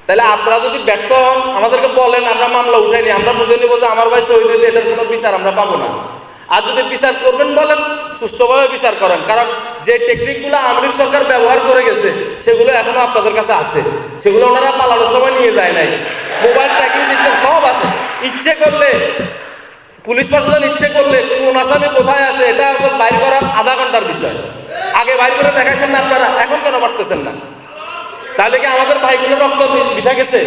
তাহলে আপনারা যদি ব্যর্থ হন আমাদেরকে বলেন, আমরা মামলা উঠাইনি, আমরা বুঝে নিব যে আমার ভাই শহীদ হয়েছে, এটার কোনো বিচার আমরা পাবো না। আর যদি বিচার করবেন বলেন, সুষ্ঠুভাবে বিচার করেন, কারণ যে টেকনিকগুলো আওয়ামী লীগ সরকার ব্যবহার করে গেছে সেগুলো এখনো আপনাদের কাছে আছে, সেগুলো ওনারা পালানোর সময় নিয়ে যায় নাই। মোবাইল ট্র্যাকিং সিস্টেম সব আছে। ইচ্ছে করলে পুলিশ প্রশাসন ইচ্ছে করলে কোন আসামি কোথায় আছে এটা বাইর করার আধা ঘন্টার বিষয়। আগে বাইর করে দেখাইছেন না আপনারা, এখন কেন পারতেছেন না? তাহলে কি আমাদের ভাইগুলোর রক্ত বৃথা গেছে?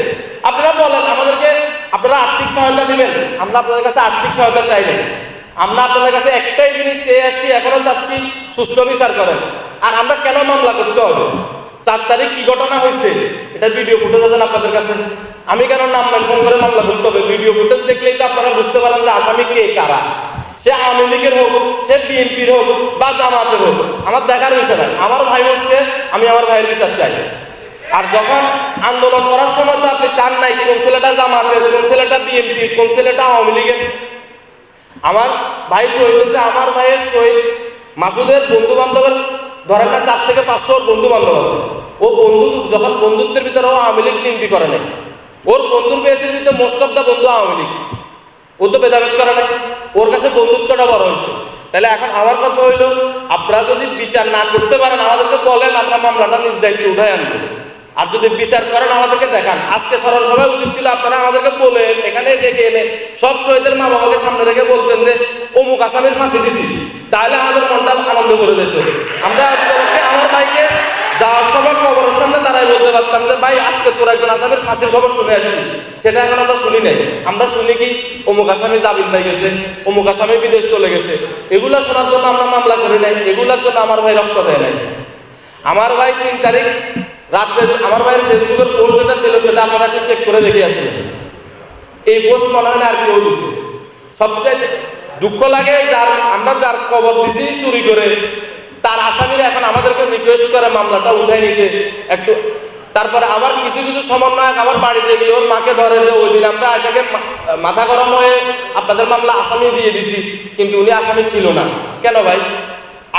আপনারা বলেন আমাদেরকে, আপনারা আর্থিক সহায়তা দিবেন, আমরা আপনাদের কাছে আর্থিক সহায়তা চাই না। আমরা আপনাদের কাছে একটাই জিনিস চেয়ে আসছি, এখনো চাচ্ছি, সুষ্ঠু বিচার করেন। আর আমরা কেন মামলা করতে হবে? 4 তারিখ কি ঘটনা হয়েছে এটার ভিডিও ফুটেজ আছে আপনাদের কাছে। আমি কেন নাম মেনশন করে মামলা করতে হবে? ভিডিও ফুটেজ দেখলেই তো আপনারা বুঝতে পারেন যে আসামি কে, কারা। সে আওয়ামী লীগের হোক, সে বিএনপির হোক বা জামাতের হোক, আমার দেখার বিষয় না। আমার ভাই মরছে, আমি আমার ভাইয়ের বিচার চাই। আর যখন আন্দোলন করার সময় তো আপনি চান নাই কোন ছেলেটা জামাতের, কোন ছেলেটা বিএনপির, কোন ছেলেটা আওয়ামী লীগের। আমার ভাই শহীদ হয়েছে, আমার ভাইয়ের শহীদ মাসুদের বন্ধু বান্ধবের ধরেন না 4 থেকে 500 বন্ধু বান্ধব আছে। ও বন্ধু যখন বন্ধুত্বের ভিতরে ও আওয়ামী লীগ বিএনপি করে নাই, ওর বন্ধুর বেসের ভিতরে মোস্ট অফ দা বন্ধু আওয়ামী লীগ। ও তো ভেদাভেদ করে নাই, ওর কাছে বন্ধুত্বটা বড় হয়েছে। তাহলে এখন আমার কথা হইলো, আপনারা যদি বিচার না করতে পারেন আমাদেরকে বলেন, আমরা মামলাটা নিজ দায়িত্ব উঠাই আনবো। আর যদি বিচার করেন আমাদেরকে দেখান। আজকে স্মরণ সভায় উচিত ছিল আপনারা আমাদেরকে বলেন, এখানে ডেকে এনে সব শহীদের মা বাবাকে সামনে রেখে বলতেন যে অমুক আসামির ফাঁসি দিছি, তাহলে আমাদের মনটা আনন্দ করে যেত। আমরা আমার ভাইকে যাওয়ার সময় কবরের সামনে দাঁড়াই বলতে পারতাম যে ভাই আজকে তোর একজন আসামির ফাঁসির খবর শুনে আসছি। সেটা এখন আমরা শুনি নাই। আমরা শুনি কি অমুক আসামি জামিন পাই গেছে, অমুক আসামি বিদেশ চলে গেছে। এগুলা শোনার জন্য আমরা মামলা করি নাই, এগুলার জন্য আমার ভাই রক্ত দেয় নাই। আমার ভাই 3 তারিখ রাত্রে আমার ভাইয়ের ফেসবুকের পোস্ট যেটা ছিল সেটা আপনারা একটু চেক করে দেখে আসেন। এই পোস্ট মনে হয় না আর কেউ দিছে। সবচাইতে দুঃখ লাগে আমরা যার কবর দিছি চুরি করে, তার আসামিরা এখন আমাদেরকে রিকোয়েস্ট করে মামলাটা উঠাই নিতে একটু। তারপরে আবার কিছু কিছু সমন্বয়ক আবার বাড়িতে গিয়ে ওর মাকে ধরে যে ওই দিন আমরা এটাকে মাথা গরম হয়ে আপনাদের মামলা আসামি দিয়ে দিছি, কিন্তু উনি আসামি ছিল না। কেন ভাই?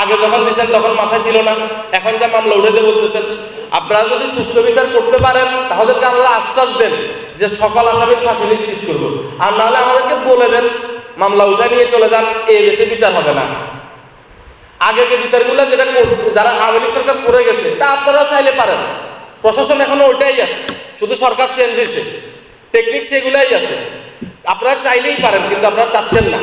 আগে যখন দিচ্ছেন তখন মাথায় ছিল না, এখন যা মামলা উঠাতে বলতেছেন। আপনারা যদি সুষ্ঠু বিচার করতে পারেন তাহলেকে আমরা আশ্বাস দেন যে সকল আসামির ফাঁসি নিশ্চিত করব। আর নাহলে আমাদেরকে বলে দেন মামলা উঠায় নিয়ে চলে যান, এই দেশে বিচার হবে না। আগে যে বিচারগুলো যেটা করছে যারা আওয়ামী লীগ সরকার করে গেছে এটা আপনারাও চাইলে পারেন। প্রশাসন এখনো ওইটাই আছে, শুধু সরকার চেঞ্জ হয়েছে, টেকনিক সেগুলাই আছে। আপনারা চাইলেই পারেন, কিন্তু আপনারা চাচ্ছেন না।